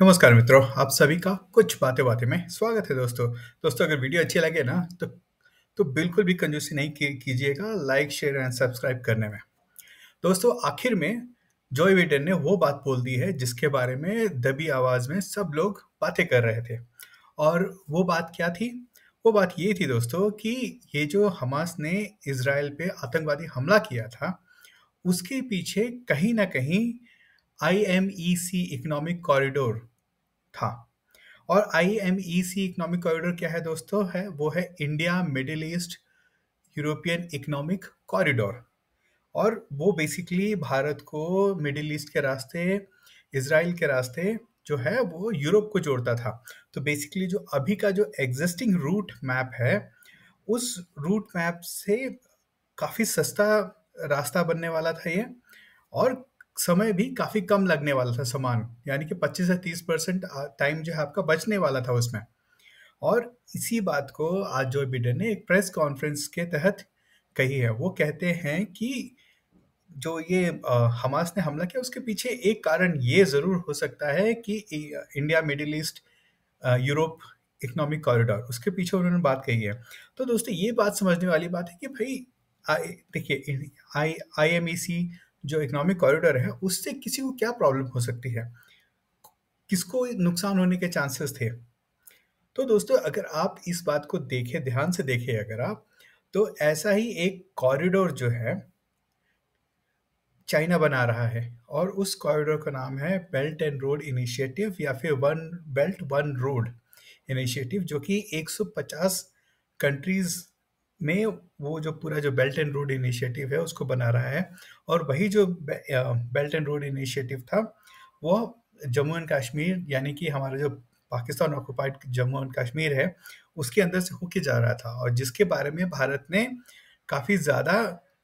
नमस्कार मित्रों, आप सभी का कुछ बातें बातें में स्वागत है दोस्तों अगर वीडियो अच्छी लगे ना तो बिल्कुल भी कंजूसी नहीं कीजिएगा लाइक शेयर एंड सब्सक्राइब करने में। दोस्तों आखिर में जॉय बिडेन ने वो बात बोल दी है जिसके बारे में दबी आवाज में सब लोग बातें कर रहे थे। और वो बात क्या थी? वो बात ये थी दोस्तों कि ये जो हमास ने इसराइल पे आतंकवादी हमला किया था, उसके पीछे कहीं ना कहीं आईएमईसी इकोनॉमिक कॉरिडोर था। और आईएमईसी इकोनॉमिक कॉरिडोर क्या है दोस्तों? है वो है India middle east European economic corridor. और वो बेसिकली भारत को मिडिल ईस्ट के रास्ते, इसराइल के रास्ते जो है वो यूरोप को जोड़ता था। तो बेसिकली जो अभी का जो एग्जिस्टिंग रूट मैप है, उस रूट मैप से काफ़ी सस्ता रास्ता बनने वाला था ये। और समय भी काफ़ी कम लगने वाला था सामान, यानी कि 25 से 30% टाइम जो है आपका बचने वाला था उसमें। और इसी बात को आज जो बिडेन ने एक प्रेस कॉन्फ्रेंस के तहत कही है। वो कहते हैं कि जो ये हमास ने हमला किया उसके पीछे एक कारण ये ज़रूर हो सकता है कि India middle east Europe economic corridor, उसके पीछे उन्होंने बात कही है। तो दोस्तों ये बात समझने वाली बात है कि भाई देखिए, आईएमईसी जो इकोनॉमिक कॉरिडोर है उससे किसी को क्या प्रॉब्लम हो सकती है, किसको नुकसान होने के चांसेस थे। तो दोस्तों अगर आप इस बात को देखें, ध्यान से देखें अगर आप, तो ऐसा ही एक कॉरिडोर जो है चाइना बना रहा है। और उस कॉरिडोर का नाम है बेल्ट एंड रोड इनिशिएटिव या फिर one belt one road initiative, जो कि 150 कंट्रीज में वो जो पूरा जो बेल्ट एंड रोड इनिशिएटिव है उसको बना रहा है। और वही जो बेल्ट एंड रोड इनिशिएटिव था वो जम्मू एंड कश्मीर, यानी कि हमारा जो पाकिस्तान ऑक्युपाइड जम्मू एंड कश्मीर है, उसके अंदर से होके जा रहा था। और जिसके बारे में भारत ने काफ़ी ज़्यादा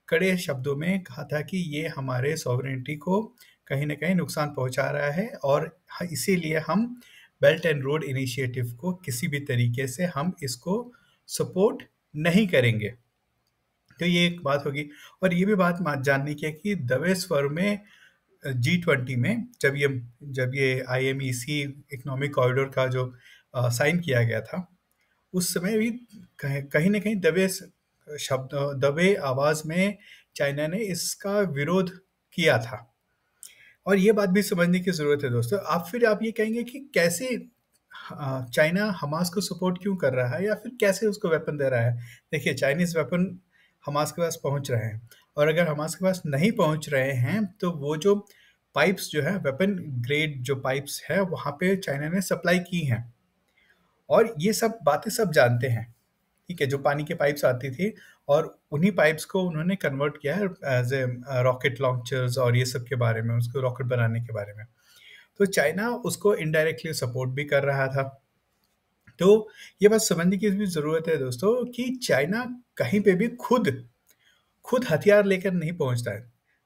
कड़े शब्दों में कहा था कि ये हमारे सॉवरेनिटी को कहीं न कहीं नुकसान पहुँचा रहा है। और इसीलिए हम बेल्ट एंड रोड इनिशिएटिव को किसी भी तरीके से हम इसको सपोर्ट नहीं करेंगे। तो ये एक बात होगी। और ये भी बात जानने की है कि दवे स्वर में G20 में जब ये आईएमईसी इकोनॉमिक कॉरिडोर का जो साइन किया गया था, उस समय भी कहीं न कहीं दबे आवाज़ में चाइना ने इसका विरोध किया था। और ये बात भी समझने की ज़रूरत है दोस्तों। आप ये कहेंगे कि कैसे चाइना हमास को सपोर्ट क्यों कर रहा है या फिर कैसे उसको वेपन दे रहा है? देखिए, चाइनीज़ वेपन हमास के पास पहुँच रहे हैं। और अगर हमास के पास नहीं पहुँच रहे हैं तो वो जो पाइप्स जो है, वेपन ग्रेड जो पाइप्स है, वहाँ पे चाइना ने सप्लाई की हैं। और ये सब बातें सब जानते हैं, ठीक है? जो पानी के पाइप्स आती थी और उन्हीं पाइप्स को उन्होंने कन्वर्ट किया है एज़ रॉकेट लॉन्चर्स और ये सब के बारे में, उसको रॉकेट बनाने के बारे में। तो चाइना उसको इनडायरेक्टली सपोर्ट भी कर रहा था। तो ये बात समझने की भी ज़रूरत है दोस्तों कि चाइना कहीं पे भी खुद खुद हथियार लेकर नहीं पहुँचता है।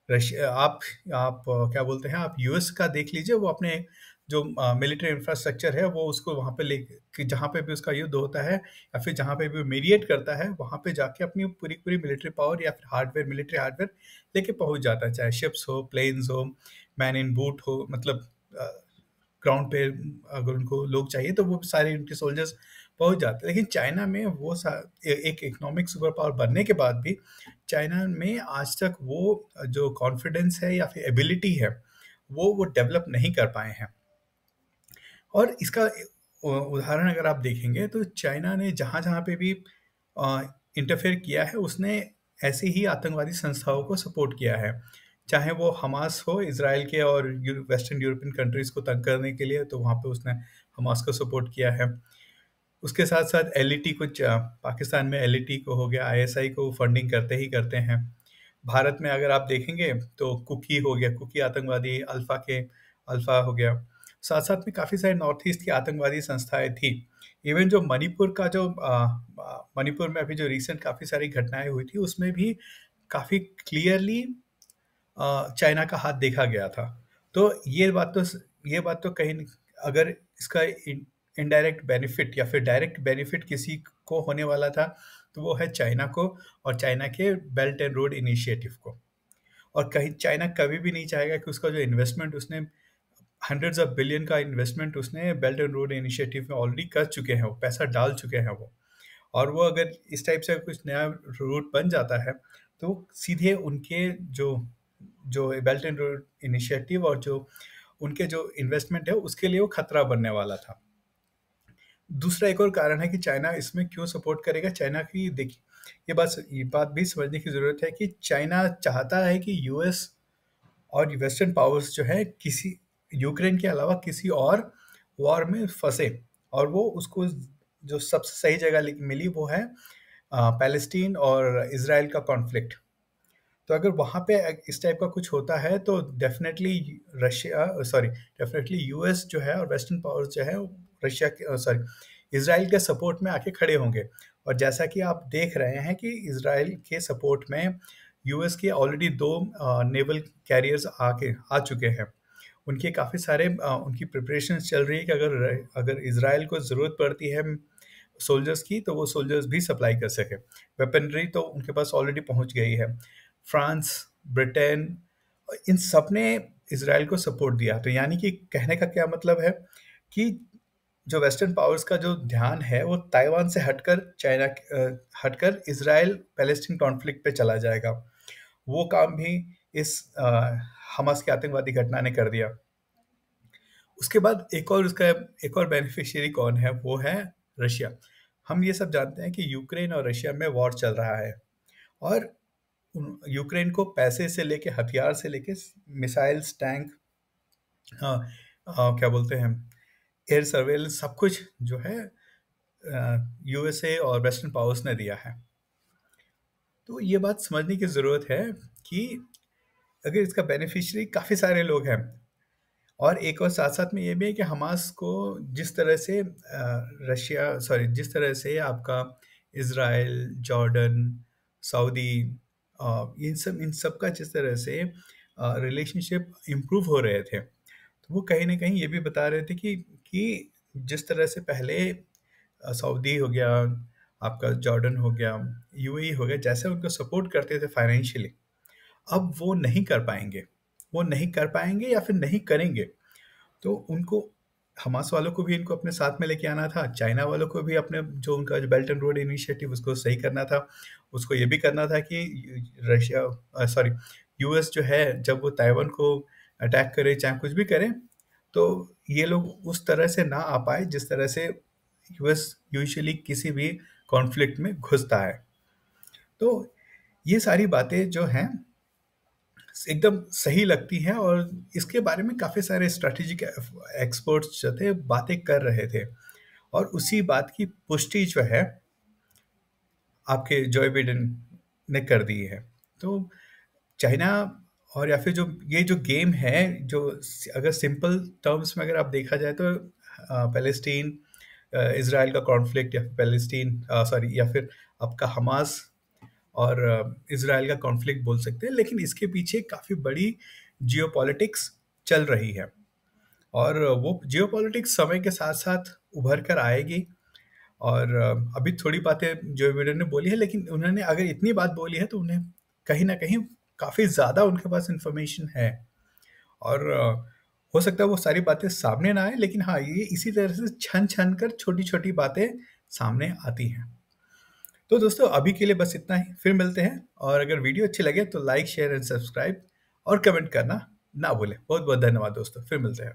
रशिया आप क्या बोलते हैं, आप यूएस का देख लीजिए, वो अपने जो मिलिट्री इंफ्रास्ट्रक्चर है वो उसको वहाँ पे ले कि जहाँ पे भी उसका युद्ध होता है या फिर जहाँ पे भी मीडिएट करता है, वहाँ पे जाके अपनी पूरी-पूरी मिलिट्री पावर या फिर मिलिट्री हार्डवेयर लेके पहुँच जाता है। चाहे शिप्स हो, प्लेन्स हो, मैन इन बूट हो, मतलब अ, ग्राउंड पे अगर उनको लोग चाहिए तो वो सारे उनके सोल्जर्स पहुँच जाते हैं। लेकिन चाइना में वो एक इकोनॉमिक सुपर पावर बनने के बाद भी चाइना में आज तक वो जो कॉन्फिडेंस है या फिर एबिलिटी है, वो डेवलप नहीं कर पाए हैं। और इसका उदाहरण अगर आप देखेंगे तो चाइना ने जहाँ-जहाँ पे भी इंटरफेयर किया है, उसने ऐसे ही आतंकवादी संस्थाओं को सपोर्ट किया है। चाहे वो हमास हो, इज़राइल के और वेस्टर्न यूरोपियन कंट्रीज़ को तंग करने के लिए, तो वहाँ पे उसने हमास को सपोर्ट किया है। उसके साथ-साथ एलईटी कुछ पाकिस्तान में एलईटी को हो गया, आईएसआई को फंडिंग करते ही करते हैं। भारत में अगर आप देखेंगे तो कुकी हो गया, कुकी आतंकवादी, अल्फा हो गया। साथ-साथ में काफ़ी सारे नॉर्थ ईस्ट की आतंकवादी संस्थाएँ थी। इवन जो मणिपुर का जो मणिपुर में अभी जो रिसेंट काफ़ी सारी घटनाएँ हुई थी, उसमें भी काफ़ी क्लियरली चाइना का हाथ देखा गया था। तो ये बात तो कहीं न, अगर इसका इनडायरेक्ट बेनिफिट या फिर डायरेक्ट बेनिफिट किसी को होने वाला था, तो वो है चाइना को और चाइना के बेल्ट एंड रोड इनिशिएटिव को। और कहीं चाइना कभी भी नहीं चाहेगा कि उसका जो इन्वेस्टमेंट उसने हंड्रेड्स ऑफ बिलियन का इन्वेस्टमेंट उसने बेल्ट एंड रोड इनिशिएटिव में ऑलरेडी कर चुके हैं, वो पैसा डाल चुके हैं वो। और वो अगर इस टाइप से कुछ नया रूट बन जाता है तो सीधे उनके जो जो बेल्ट एंड रोड इनिशिएटिव और जो उनके जो इन्वेस्टमेंट है उसके लिए वो खतरा बनने वाला था। दूसरा एक और कारण है कि चाइना इसमें क्यों सपोर्ट करेगा। चाइना की देखिए, ये बात भी समझने की ज़रूरत है कि चाइना चाहता है कि यूएस और वेस्टर्न पावर्स जो है किसी यूक्रेन के अलावा किसी और वॉर में फंसे, और वो उसको जो सबसे सही जगह मिली वो है पैलेस्टीन और इसराइल का कॉन्फ्लिक्ट। तो अगर वहाँ पे इस टाइप का कुछ होता है तो definitely Russia sorry definitely US जो है और वेस्टर्न पावर्स जो है रशिया के सॉरी इसराइल के सपोर्ट में आके खड़े होंगे। और जैसा कि आप देख रहे हैं कि इसराइल के सपोर्ट में यूएस के ऑलरेडी दो नेवल कैरियर्स आके आ चुके हैं। उनके काफ़ी सारे उनकी प्रिपरेशन चल रही है कि अगर अगर इसराइल को ज़रूरत पड़ती है सोल्जर्स की तो वो सोल्जर्स भी सप्लाई कर सके। वेपनरी तो उनके पास ऑलरेडी पहुंच गई है। फ्रांस, ब्रिटेन, इन सब ने इसराइल को सपोर्ट दिया। तो यानी कि कहने का क्या मतलब है कि जो वेस्टर्न पावर्स का जो ध्यान है वो ताइवान से हटकर हटकर इसराइल पैलेस्टीन कॉन्फ्लिक्ट पे चला जाएगा। वो काम भी इस हमास के आतंकवादी घटना ने कर दिया। उसके बाद एक और बेनिफिशियरी कौन है, वो है रशिया। हम ये सब जानते हैं कि यूक्रेन और रशिया में वॉर चल रहा है, और यूक्रेन को पैसे से लेके हथियार से लेके मिसाइल्स, टैंक, क्या बोलते हैं, एयर सर्वेलेंस, सब कुछ जो है यूएसए और वेस्टर्न पावर्स ने दिया है। तो ये बात समझने की ज़रूरत है कि अगर इसका बेनिफिशियरी काफ़ी सारे लोग हैं, और एक और साथ साथ में ये भी है कि हमास को जिस तरह से जिस तरह से आपका इसराइल, जॉर्डन, सऊदी, इन सब का जिस तरह से रिलेशनशिप इम्प्रूव हो रहे थे, तो वो कहीं ना कहीं ये भी बता रहे थे कि जिस तरह से पहले सऊदी हो गया, आपका जॉर्डन हो गया, यूएई हो गया, जैसे उनको सपोर्ट करते थे फाइनेंशियली, अब वो नहीं कर पाएंगे। वो नहीं कर पाएंगे या फिर नहीं करेंगे। तो उनको, हमास वालों को भी इनको अपने साथ में लेके आना था, चाइना वालों को भी अपने जो उनका जो बेल्ट एंड रोड इनिशिएटिव उसको सही करना था। उसको ये भी करना था कि रशिया सॉरी यूएस जो है जब वो ताइवान को अटैक करे चाहे कुछ भी करे, तो ये लोग उस तरह से ना आ पाए जिस तरह से यूएस यूजुअली किसी भी कॉन्फ्लिक्ट में घुसता है। तो ये सारी बातें जो हैं एकदम सही लगती हैं, और इसके बारे में काफ़ी सारे स्ट्रैटेजिक एक्सपर्ट्स जो थे बातें कर रहे थे, और उसी बात की पुष्टि जो है आपके जॉय बाइडेन ने कर दी है। तो चाइना, और या फिर जो ये जो गेम है, जो अगर सिंपल टर्म्स में अगर आप देखा जाए तो पैलेस्टीन इसराइल का कॉन्फ्लिक्ट, या फिर पैलेस्टीन सॉरी या फिर आपका हमास और इसराइल का कॉन्फ्लिक्ट बोल सकते हैं, लेकिन इसके पीछे काफ़ी बड़ी जियोपॉलिटिक्स चल रही है, और वो जियोपॉलिटिक्स समय के साथ साथ उभर कर आएगी। और अभी थोड़ी बातें जो बाइडेन ने बोली है, लेकिन उन्होंने अगर इतनी बात बोली है तो उन्हें कहीं ना कहीं काफ़ी ज़्यादा उनके पास इंफॉर्मेशन है, और हो सकता है वो सारी बातें सामने ना आए, लेकिन हाँ, ये इसी तरह से छन छन कर छोटी छोटी बातें सामने आती हैं। तो दोस्तों अभी के लिए बस इतना ही, फिर मिलते हैं। और अगर वीडियो अच्छी लगे तो लाइक, शेयर एंड सब्सक्राइब और कमेंट करना ना भूलें। बहुत बहुत धन्यवाद दोस्तों, फिर मिलते हैं।